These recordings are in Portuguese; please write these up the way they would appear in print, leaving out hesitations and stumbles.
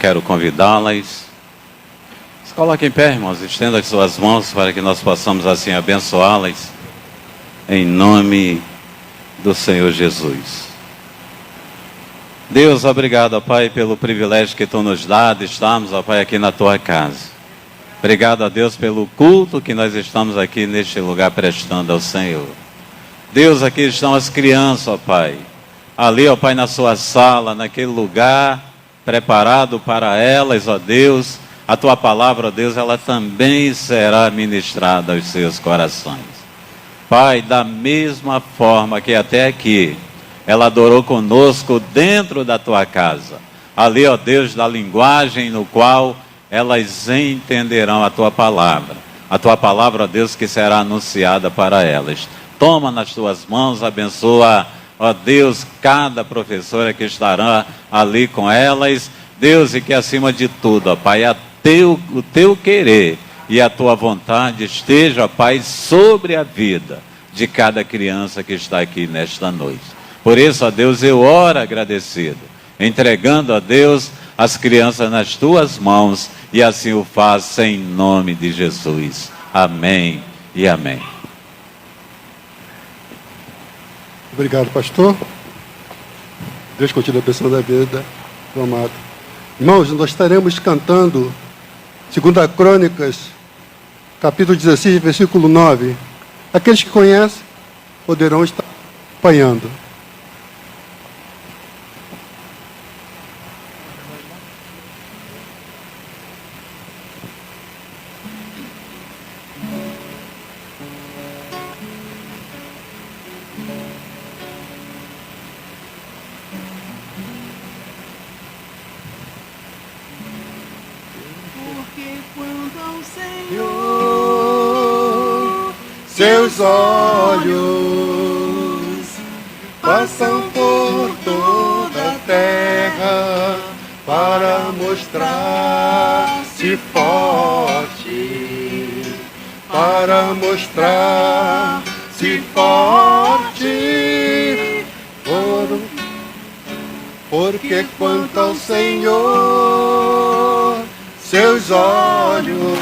Quero convidá-las. Se coloquem em pé, irmãos, estenda as suas mãos para que nós possamos assim abençoá-las, em nome do Senhor Jesus. Deus, obrigado, ó Pai, pelo privilégio que Tu nos dá de estarmos, ó Pai, aqui na Tua casa. Obrigado a Deus pelo culto que nós estamos aqui neste lugar prestando ao Senhor. Deus, aqui estão as crianças, ó Pai. Ali, ó Pai, na sua sala, naquele lugar preparado para elas, ó Deus. A Tua palavra, ó Deus, ela também será ministrada aos seus corações. Pai, da mesma forma que até aqui ela adorou conosco dentro da Tua casa. Ali, ó Deus, da linguagem no qual elas entenderão a Tua palavra. A Tua palavra, ó Deus, que será anunciada para elas. Toma nas Tuas mãos, abençoa, ó Deus, cada professora que estará ali com elas. Deus, e que acima de tudo, ó Pai, o Teu querer e a Tua vontade esteja, ó Pai, sobre a vida de cada criança que está aqui nesta noite. Por isso, ó Deus, eu oro agradecido, entregando, ó Deus, as crianças nas Tuas mãos, e assim o faço em nome de Jesus. Amém e amém. Obrigado, pastor. Deus continue abençoando a vida do amado. Irmãos, nós estaremos cantando 2 Crônicas, capítulo 16, versículo 9. Aqueles que conhecem poderão estar acompanhando. Seus olhos passam por toda a terra para mostrar-se forte, para mostrar-se forte. Porque quanto ao Senhor, seus olhos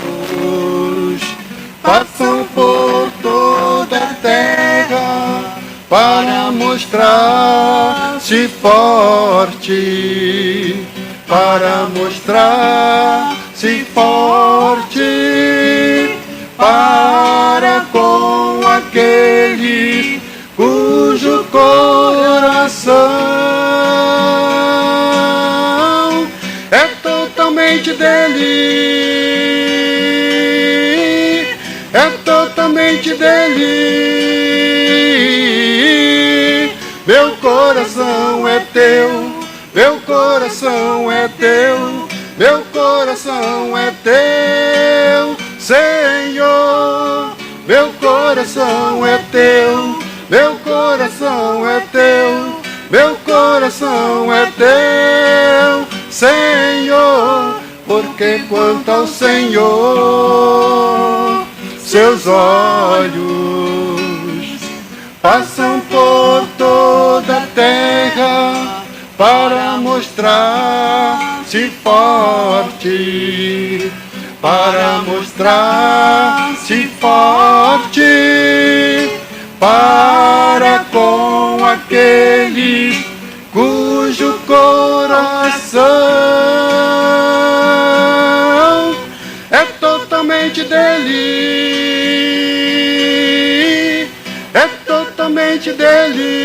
passam por toda a terra para mostrar-se forte, para mostrar-se forte, para com aqueles cujo coração é totalmente dele. É totalmente dele. Meu coração é teu, meu coração é teu, meu coração é teu, Senhor. Meu coração é teu, meu coração é teu, meu coração é teu, Senhor. Porque quanto ao Senhor, seus olhos passam por toda a terra para mostrar-se forte, para mostrar-se forte, para com aqueles cujo coração é totalmente dele, é totalmente dele.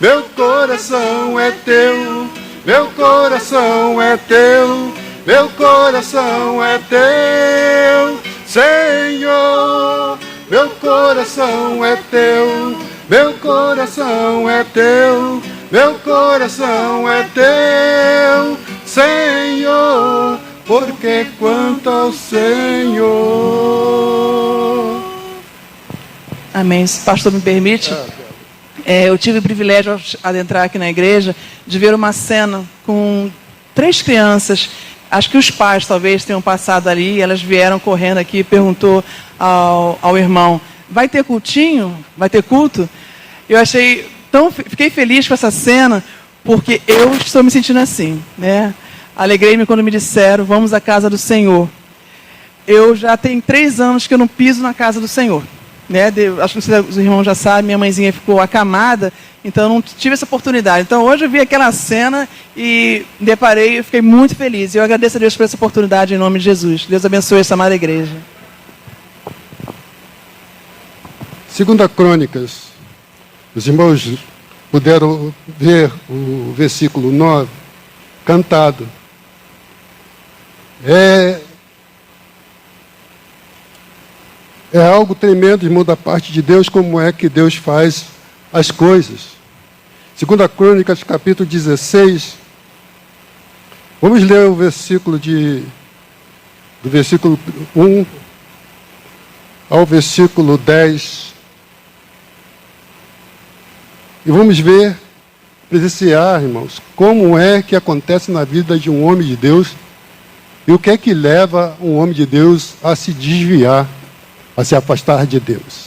Meu coração é teu, meu coração é teu, meu coração é teu, Senhor. Meu coração é teu, meu coração é teu, meu coração é teu, Senhor. Porque quanto ao Senhor. Amém. Se o pastor me permite, eu tive o privilégio de adentrar aqui na igreja, de ver uma cena com 3 crianças. Acho que os pais talvez tenham passado ali, elas vieram correndo aqui e perguntou ao irmão: vai ter cultinho? Vai ter culto? Eu fiquei feliz com essa cena, porque eu estou me sentindo assim, né? Alegrei-me quando me disseram, vamos à casa do Senhor. Eu já tenho 3 anos que eu não piso na casa do Senhor, né? Acho que os irmãos já sabem, minha mãezinha ficou acamada, então eu não tive essa oportunidade. Então hoje eu vi aquela cena e deparei e fiquei muito feliz. Eu agradeço a Deus por essa oportunidade em nome de Jesus. Deus abençoe essa amada igreja. 2 Crônicas, os irmãos puderam ver o versículo 9, cantado. É algo tremendo, irmão, da parte de Deus, como é que Deus faz as coisas. 2 Crônicas, capítulo 16. Vamos ler o versículo do versículo 1 ao versículo 10. E vamos ver, presenciar, irmãos, como é que acontece na vida de um homem de Deus e o que é que leva um homem de Deus a se desviar, a se afastar de Deus.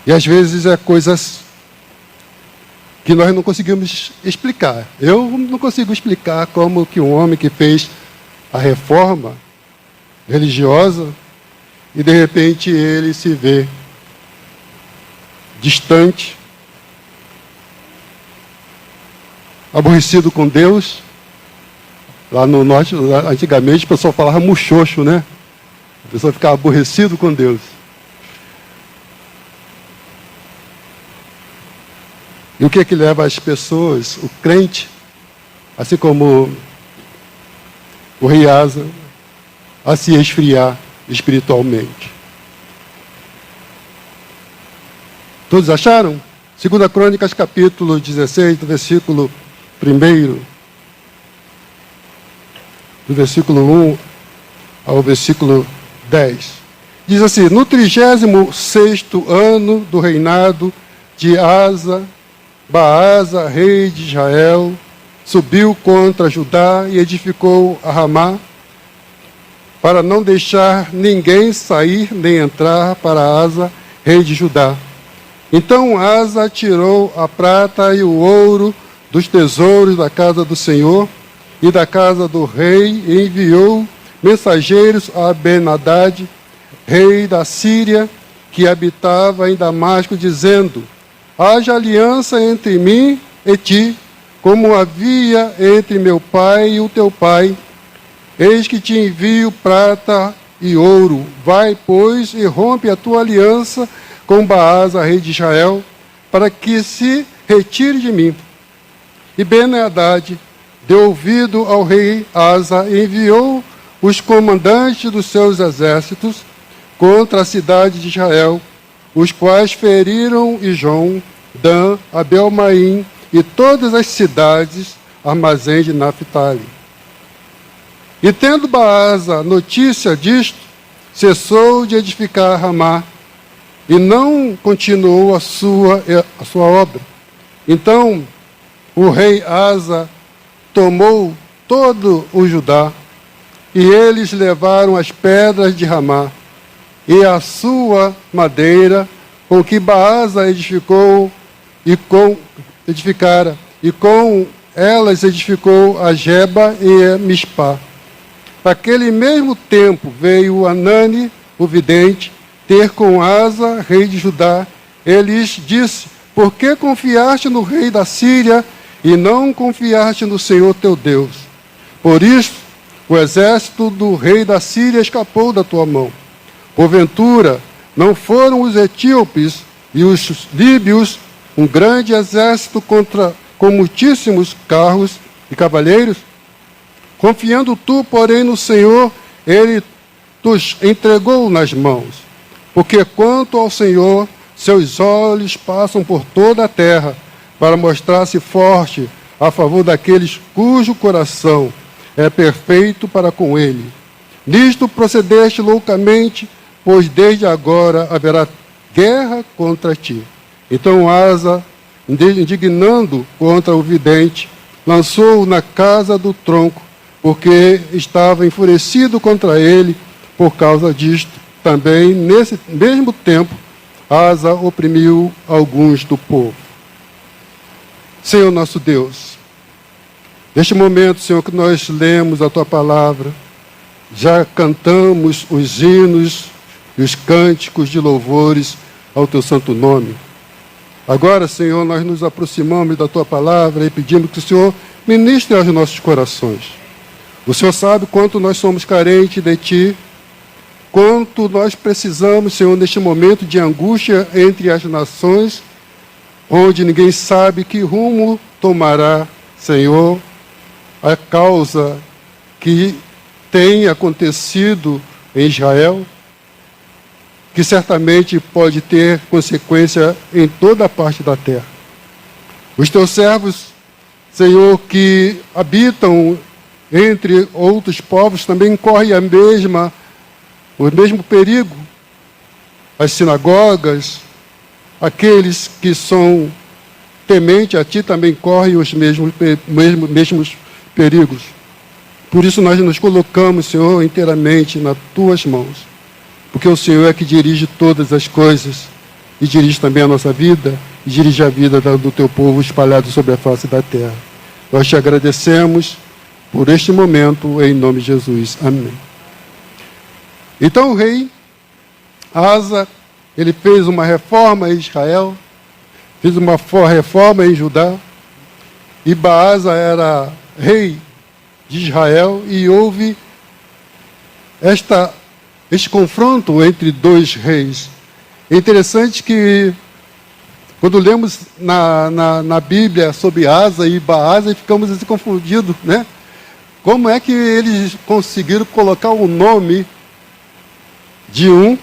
E às vezes é coisas que nós não conseguimos explicar. Eu não consigo explicar como que um homem que fez a reforma religiosa e de repente ele se vê distante, aborrecido com Deus. Lá no norte, antigamente, o pessoal falava muxoxo, né? A pessoa ficava aborrecido com Deus. E o que é que leva as pessoas, o crente, assim como o rei Asa, a se esfriar espiritualmente? Todos acharam? 2 Crônicas, capítulo 16, do versículo 1, do versículo 1 ao versículo 10. Diz assim: no 36º ano do reinado de Asa, Baasa, rei de Israel, subiu contra Judá e edificou a Ramá, para não deixar ninguém sair nem entrar para Asa, rei de Judá. Então Asa tirou a prata e o ouro dos tesouros da casa do Senhor e da casa do rei, e enviou mensageiros a Ben-Hadad, rei da Síria, que habitava em Damasco, dizendo: haja aliança entre mim e ti, como havia entre meu pai e o teu pai. Eis que te envio prata e ouro. Vai, pois, e rompe a tua aliança com Baasa, rei de Israel, para que se retire de mim. E Ben-Hadad deu ouvido ao rei Asa e enviou os comandantes dos seus exércitos contra a cidade de Israel, os quais feriram Ijon, Dan, Abel-Maim e todas as cidades, armazéns de Naphtali. E tendo Baasa notícia disto, cessou de edificar Ramá e não continuou a sua obra. Então o rei Asa tomou todo o Judá, e eles levaram as pedras de Ramá e a sua madeira, com que Baasa edificara, e com elas edificou a Geba e a Mispá. Naquele mesmo tempo veio Anani, o vidente, ter com Asa, rei de Judá. Ele lhes disse: por que confiaste no rei da Síria e não confiaste no Senhor teu Deus? Por isso, o exército do rei da Síria escapou da tua mão. Porventura, não foram os etíopes e os líbios um grande exército com muitíssimos carros e cavaleiros? Confiando tu, porém, no Senhor, ele os entregou nas mãos. Porque quanto ao Senhor, seus olhos passam por toda a terra, para mostrar-se forte a favor daqueles cujo coração é perfeito para com ele. Nisto procedeste loucamente, pois desde agora haverá guerra contra ti. Então Asa, indignando contra o vidente, lançou-o na casa do tronco, porque estava enfurecido contra ele por causa disto. Também, nesse mesmo tempo, Asa oprimiu alguns do povo. Senhor nosso Deus, neste momento, Senhor, que nós lemos a Tua palavra, já cantamos os hinos e os cânticos de louvores ao Teu santo nome. Agora, Senhor, nós nos aproximamos da Tua palavra e pedimos que o Senhor ministre aos nossos corações. O Senhor sabe quanto nós somos carentes de Ti, quanto nós precisamos, Senhor, neste momento de angústia entre as nações, onde ninguém sabe que rumo tomará, Senhor, a causa que tem acontecido em Israel, que certamente pode ter consequência em toda a parte da terra. Os Teus servos, Senhor, que habitam entre outros povos, também correm o mesmo perigo. As sinagogas, aqueles que são tementes a Ti também correm os mesmos perigos. Por isso nós nos colocamos, Senhor, inteiramente nas Tuas mãos. Porque o Senhor é que dirige todas as coisas, e dirige também a nossa vida, e dirige a vida do Teu povo espalhado sobre a face da terra. Nós Te agradecemos por este momento, em nome de Jesus. Amém. Então o rei Asa, ele fez uma reforma em Israel, fez uma reforma em Judá, e Baasa era rei de Israel, e houve este confronto entre dois reis. É interessante que, quando lemos na Bíblia sobre Asa e Baasa, ficamos assim confundidos, né? Como é que eles conseguiram colocar o nome de um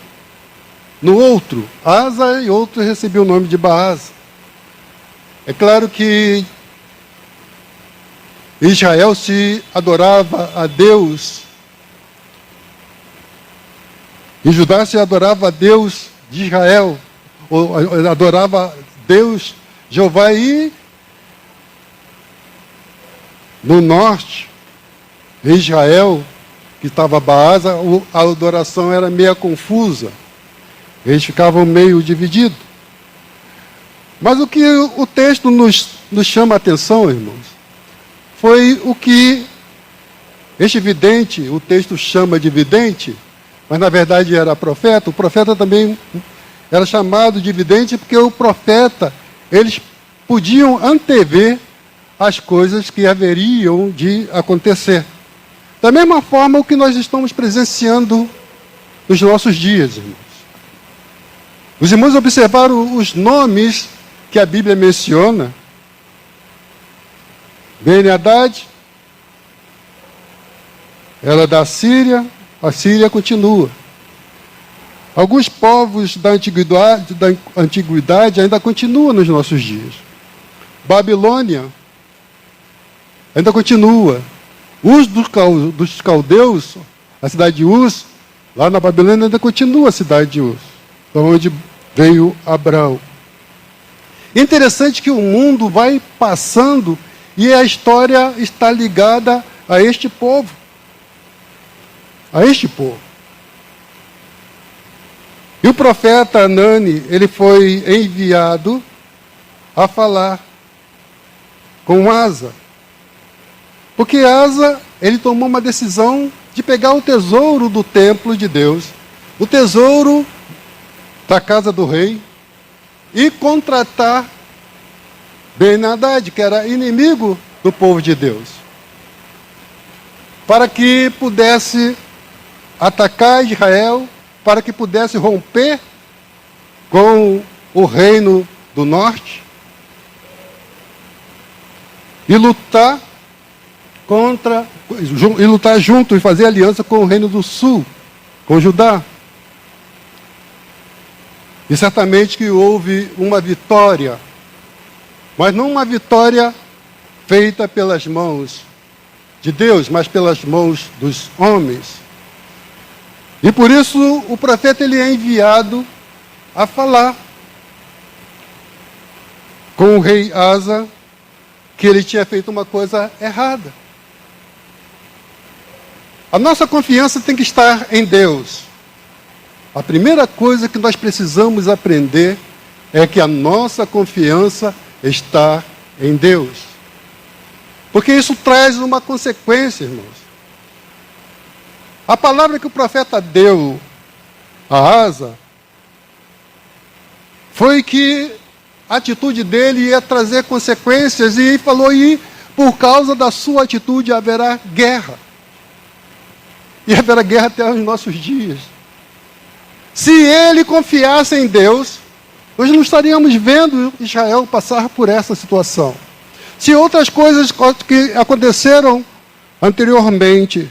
no outro? Asa e outro recebeu o nome de Baasa. É claro que Israel se adorava a Deus, e Judá se adorava a Deus de Israel, ou adorava Deus, Jeová, e no norte, em Israel, que estava Baasa, a adoração era meio confusa. Eles ficavam meio divididos. Mas o que o texto nos chama a atenção, irmãos, foi o que este vidente, o texto chama de vidente, mas na verdade era profeta. O profeta também era chamado de vidente porque o profeta, eles podiam antever as coisas que haveriam de acontecer. Da mesma forma o que nós estamos presenciando nos nossos dias, irmãos. Os irmãos observaram os nomes que a Bíblia menciona. Ben-Hadad era da Síria, a Síria continua. Alguns povos da antiguidade ainda continuam nos nossos dias. Babilônia ainda continua. Uz dos caldeus, a cidade de Uz, lá na Babilônia ainda continua a cidade de Uz, de onde veio Abraão. É interessante que o mundo vai passando e a história está ligada a este povo. A este povo. E o profeta Anani, ele foi enviado a falar com Asa. Porque Asa, ele tomou uma decisão de pegar o tesouro do templo de Deus, o tesouro da casa do rei, e contratar Ben-Hadad, que era inimigo do povo de Deus, para que pudesse atacar Israel, para que pudesse romper com o reino do norte e lutar junto e fazer aliança com o reino do sul, com Judá. E certamente que houve uma vitória, mas não uma vitória feita pelas mãos de Deus, mas pelas mãos dos homens. E por isso o profeta ele é enviado a falar com o rei Asa que ele tinha feito uma coisa errada. A nossa confiança tem que estar em Deus. A primeira coisa que nós precisamos aprender é que a nossa confiança está em Deus. Porque isso traz uma consequência, irmãos. A palavra que o profeta deu a Asa foi que a atitude dele ia trazer consequências, e falou: e por causa da sua atitude haverá guerra. E haverá guerra até os nossos dias. Se ele confiasse em Deus, nós não estaríamos vendo Israel passar por essa situação. Se outras coisas que aconteceram anteriormente,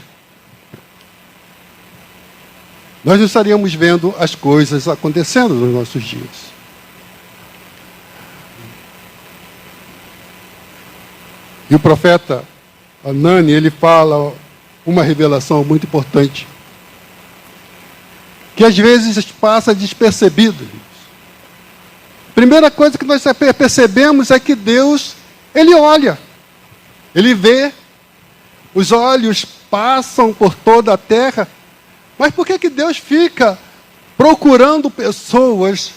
nós não estaríamos vendo as coisas acontecendo nos nossos dias. E o profeta Anani, ele fala uma revelação muito importante, que às vezes passa despercebido. Primeira coisa que nós percebemos é que Deus, ele olha, ele vê, os olhos passam por toda a terra. Mas por que Deus fica procurando pessoas?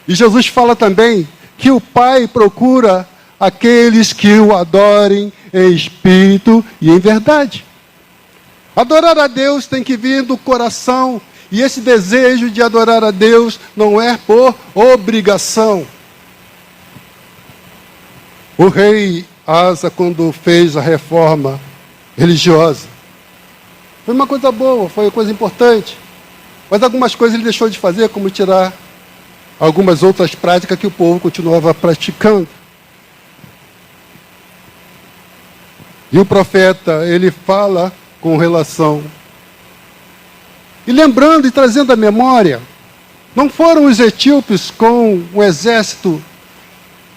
E Jesus fala também que o Pai procura aqueles que o adorem em espírito e em verdade. Adorar a Deus tem que vir do coração, e esse desejo de adorar a Deus não é por obrigação. O rei Asa, quando fez a reforma religiosa, foi uma coisa boa, foi uma coisa importante. Mas algumas coisas ele deixou de fazer, como tirar algumas outras práticas que o povo continuava praticando. E o profeta, ele fala com relação. E lembrando e trazendo à memória, não foram os etíopes com um exército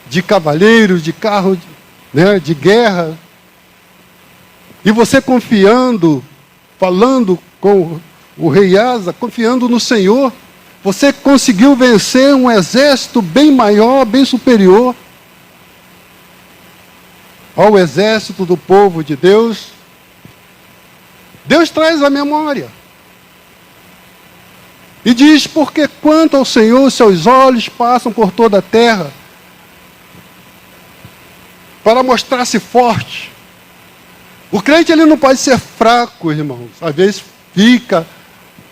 de cavaleiros, de carro, né, de guerra, e você confiando, falando com o rei Asa, confiando no Senhor, você conseguiu vencer um exército bem maior, bem superior ao exército do povo de Deus. Deus traz a memória e diz: porque quanto ao Senhor, seus olhos passam por toda a terra para mostrar-se forte. O crente, ele não pode ser fraco, irmãos. Às vezes fica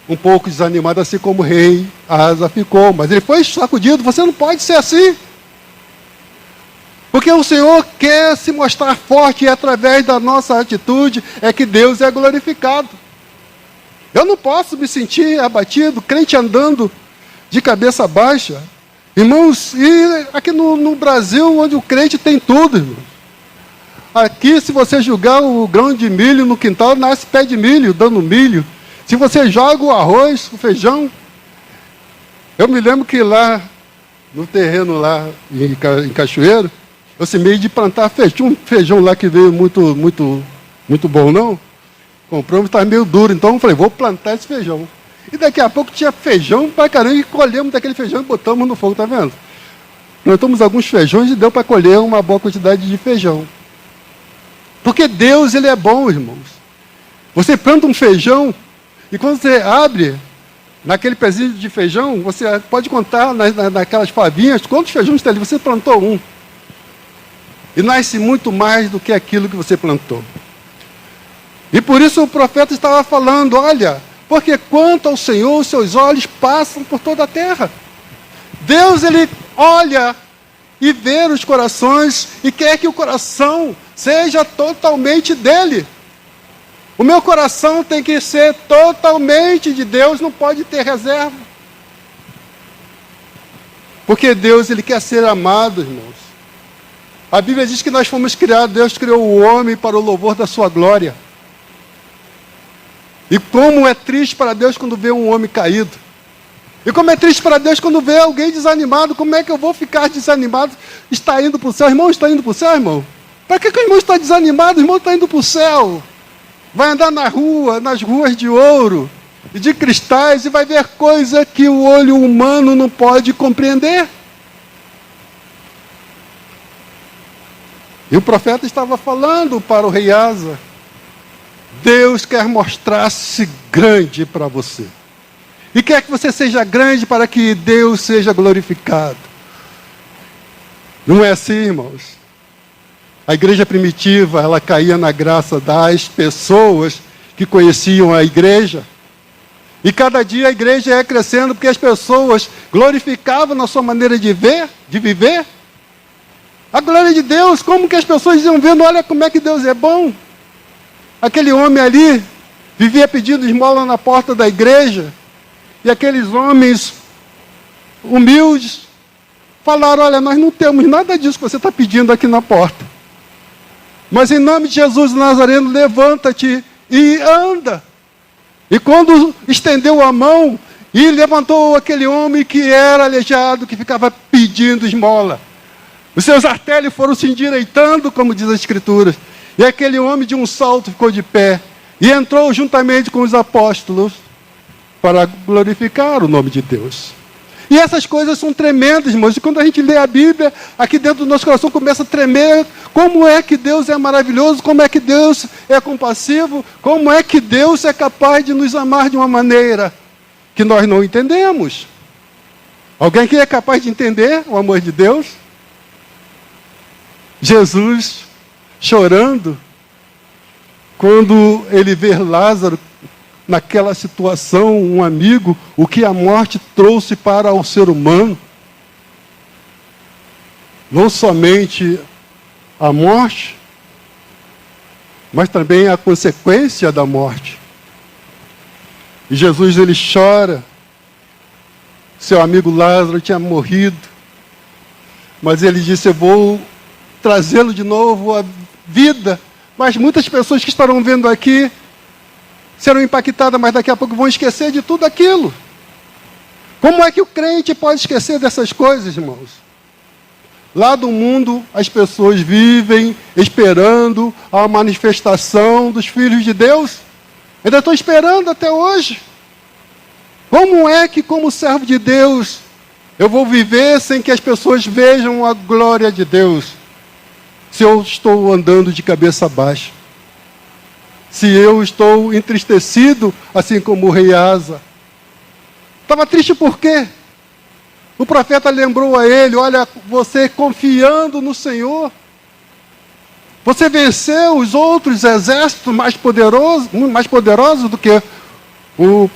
um pouco desanimado, assim como o rei Asa ficou, mas ele foi sacudido. Você não pode ser assim, porque o Senhor quer se mostrar forte, e através da nossa atitude é que Deus é glorificado. Eu não posso me sentir abatido, crente andando de cabeça baixa. Irmãos, e aqui no Brasil, onde o crente tem tudo, irmãos. Aqui, se você jogar o grão de milho no quintal, nasce pé de milho, dando milho. Se você joga o arroz, o feijão. Eu me lembro que lá, no terreno lá em Cachoeiro, eu semei de plantar feijão. Um feijão lá que veio muito bom, não? Compramos, estava meio duro, então eu falei: vou plantar esse feijão. E daqui a pouco tinha feijão para caramba, e colhemos daquele feijão e botamos no fogo, tá vendo? Plantamos alguns feijões e deu para colher uma boa quantidade de feijão. Porque Deus, ele é bom, irmãos. Você planta um feijão, e quando você abre naquele pezinho de feijão, você pode contar naquelas favinhas quantos feijões tem ali. Você plantou um. E nasce muito mais do que aquilo que você plantou. E por isso o profeta estava falando: olha, porque quanto ao Senhor, seus olhos passam por toda a terra. Deus, ele olha e vê os corações, e quer que o coração seja totalmente dele. O meu coração tem que ser totalmente de Deus, não pode ter reserva. Porque Deus, ele quer ser amado, irmãos. A Bíblia diz que nós fomos criados, Deus criou o homem para o louvor da sua glória. E como é triste para Deus quando vê um homem caído. E como é triste para Deus quando vê alguém desanimado. Como é que eu vou ficar desanimado? Está indo para o céu. Irmão, está indo para o céu, irmão? Para que o irmão está desanimado? O irmão está indo para o céu. Vai andar na rua, nas ruas de ouro e de cristais, e vai ver coisa que o olho humano não pode compreender. E o profeta estava falando para o rei Asa: Deus quer mostrar-se grande para você. E quer que você seja grande para que Deus seja glorificado. Não é assim, irmãos? A igreja primitiva, ela caía na graça das pessoas que conheciam a igreja. E cada dia a igreja ia crescendo porque as pessoas glorificavam na sua maneira de ver, de viver. A glória de Deus, como que as pessoas iam vendo, olha como é que Deus é bom. Aquele homem ali vivia pedindo esmola na porta da igreja. E aqueles homens humildes falaram, olha, nós não temos nada disso que você está pedindo aqui na porta. Mas em nome de Jesus Nazareno, levanta-te e anda. E quando estendeu a mão e levantou aquele homem que era aleijado, que ficava pedindo esmola. Os seus artérios foram se endireitando, como diz a Escritura. E aquele homem de um salto ficou de pé. E entrou juntamente com os apóstolos para glorificar o nome de Deus. E essas coisas são tremendas, irmãos. E quando a gente lê a Bíblia, aqui dentro do nosso coração começa a tremer. Como é que Deus é maravilhoso, como é que Deus é compassivo, como é que Deus é capaz de nos amar de uma maneira que nós não entendemos. Alguém que é capaz de entender o amor de Deus? Jesus chorando, quando ele vê Lázaro naquela situação, um amigo, o que a morte trouxe para o ser humano. Não somente a morte, mas também a consequência da morte. E Jesus, ele chora. Seu amigo Lázaro tinha morrido, mas ele disse, eu vou trazê-lo de novo à vida. Mas muitas pessoas que estarão vendo aqui serão impactadas, mas daqui a pouco vão esquecer de tudo aquilo. Como é que o crente pode esquecer dessas coisas, irmãos? Lá do mundo, as pessoas vivem esperando a manifestação dos filhos de Deus. Ainda estou esperando até hoje. Como é que, como servo de Deus, eu vou viver sem que as pessoas vejam a glória de Deus? Se eu estou andando de cabeça baixa. Se eu estou entristecido, assim como o rei Asa. Estava triste por quê? O profeta lembrou a ele, olha, você confiando no Senhor, você venceu os outros exércitos mais poderosos do que o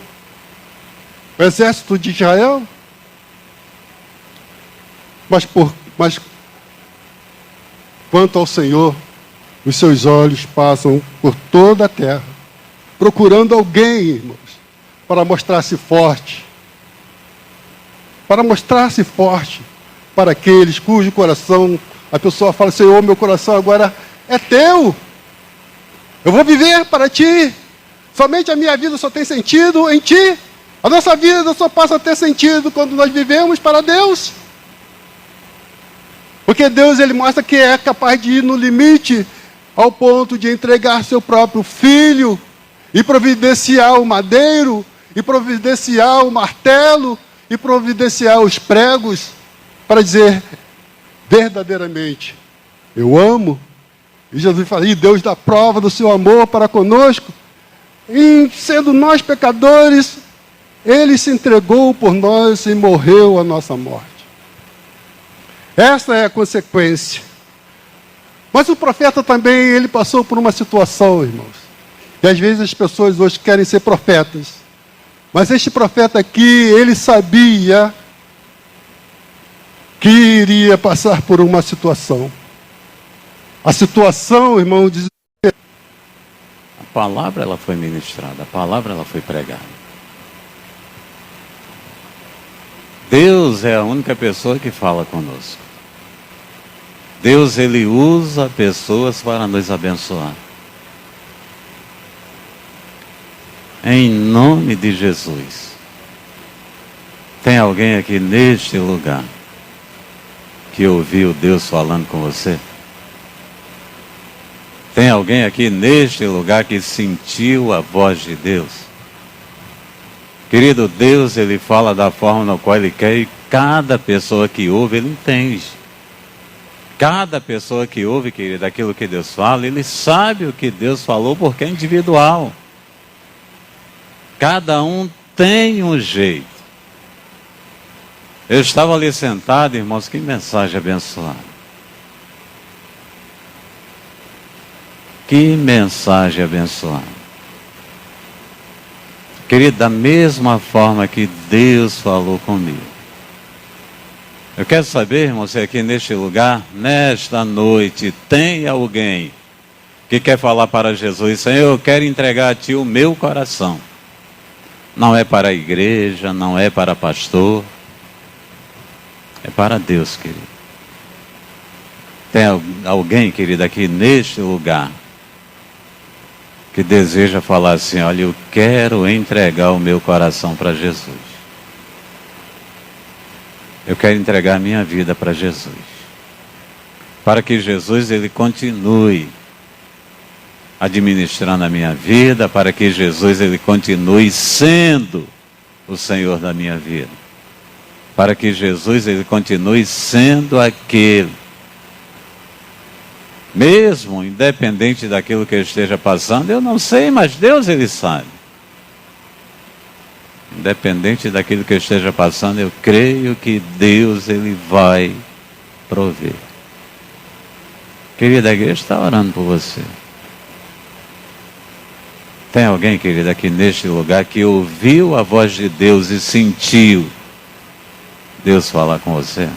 exército de Israel. Mas quanto ao Senhor, os seus olhos passam por toda a terra, procurando alguém, irmãos, para mostrar-se forte. Para mostrar-se forte para aqueles cujo coração, a pessoa fala, Senhor, meu coração agora é teu. Eu vou viver para ti. Somente a minha vida só tem sentido em ti. A nossa vida só passa a ter sentido quando nós vivemos para Deus. Porque Deus, ele mostra que é capaz de ir no limite ao ponto de entregar seu próprio filho e providenciar o madeiro, e providenciar o martelo, e providenciar os pregos para dizer verdadeiramente, eu amo. E Jesus fala, e Deus dá prova do seu amor para conosco, e sendo nós pecadores, ele se entregou por nós e morreu a nossa morte. Essa é a consequência. Mas o profeta também, ele passou por uma situação, irmãos. E às vezes as pessoas hoje querem ser profetas. Mas este profeta aqui, ele sabia que iria passar por uma situação. A situação, irmão, diz... A palavra, ela foi ministrada, a palavra, ela foi pregada. Deus é a única pessoa que fala conosco. Deus, ele usa pessoas para nos abençoar. Em nome de Jesus. Tem alguém aqui neste lugar que ouviu Deus falando com você? Tem alguém aqui neste lugar que sentiu a voz de Deus? Querido, Deus, ele fala da forma na qual ele quer e cada pessoa que ouve, ele entende. Cada pessoa que ouve, querido, aquilo que Deus fala, ele sabe o que Deus falou porque é individual. Cada um tem um jeito. Eu estava ali sentado, irmãos, que mensagem abençoada. Que mensagem abençoada. Querido, da mesma forma que Deus falou comigo. Eu quero saber, irmão, se aqui neste lugar, nesta noite, tem alguém que quer falar para Jesus: Senhor, eu quero entregar a Ti o meu coração. Não é para a igreja, não é para pastor, é para Deus, querido. Tem alguém, querido, aqui neste lugar que deseja falar assim: olha, eu quero entregar o meu coração para Jesus. Eu quero entregar a minha vida para Jesus. Para que Jesus, Ele continue administrando a minha vida, para que Jesus, Ele continue sendo o Senhor da minha vida. Para que Jesus, Ele continue sendo aquele, mesmo independente daquilo que eu esteja passando, eu não sei, mas Deus, Ele sabe. Independente daquilo que eu esteja passando, eu creio que Deus, Ele vai prover. Querida, a igreja está orando por você. Tem alguém, querida, aqui neste lugar que ouviu a voz de Deus e sentiu Deus falar com você?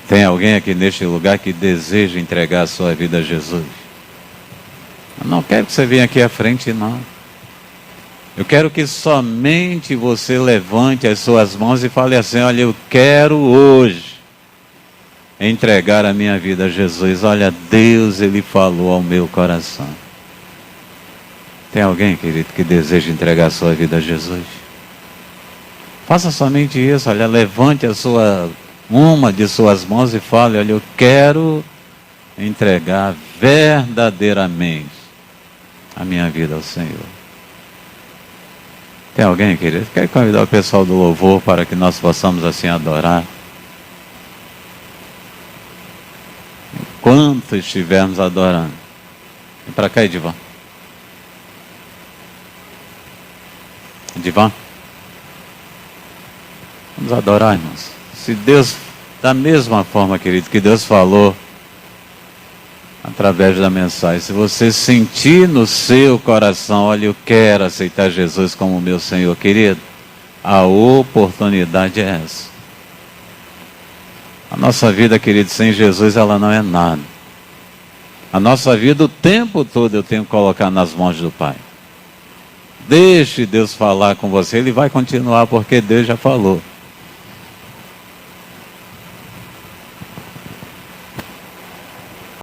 Tem alguém aqui neste lugar que deseja entregar a sua vida a Jesus? Eu não quero que você venha aqui à frente, não. Eu quero que somente você levante as suas mãos e fale assim: olha, eu quero hoje entregar a minha vida a Jesus. Olha, Deus, Ele falou ao meu coração. Tem alguém, querido, que deseja entregar a sua vida a Jesus? Faça somente isso. Olha, levante uma de suas mãos e fale: olha, eu quero entregar verdadeiramente a minha vida ao Senhor. Tem alguém, querido? Quero convidar o pessoal do louvor para que nós possamos assim adorar. Enquanto estivermos adorando. Vem para cá, Edivan. Edivan. Vamos adorar, irmãos. Se Deus, da mesma forma, querido, que Deus falou através da mensagem, se você sentir no seu coração: olha, eu quero aceitar Jesus como meu Senhor, querido, a oportunidade é essa. A nossa vida, querido, sem Jesus, ela não é nada. A nossa vida, o tempo todo, eu tenho que colocar nas mãos do Pai. Deixe Deus falar com você, Ele vai continuar, porque Deus já falou.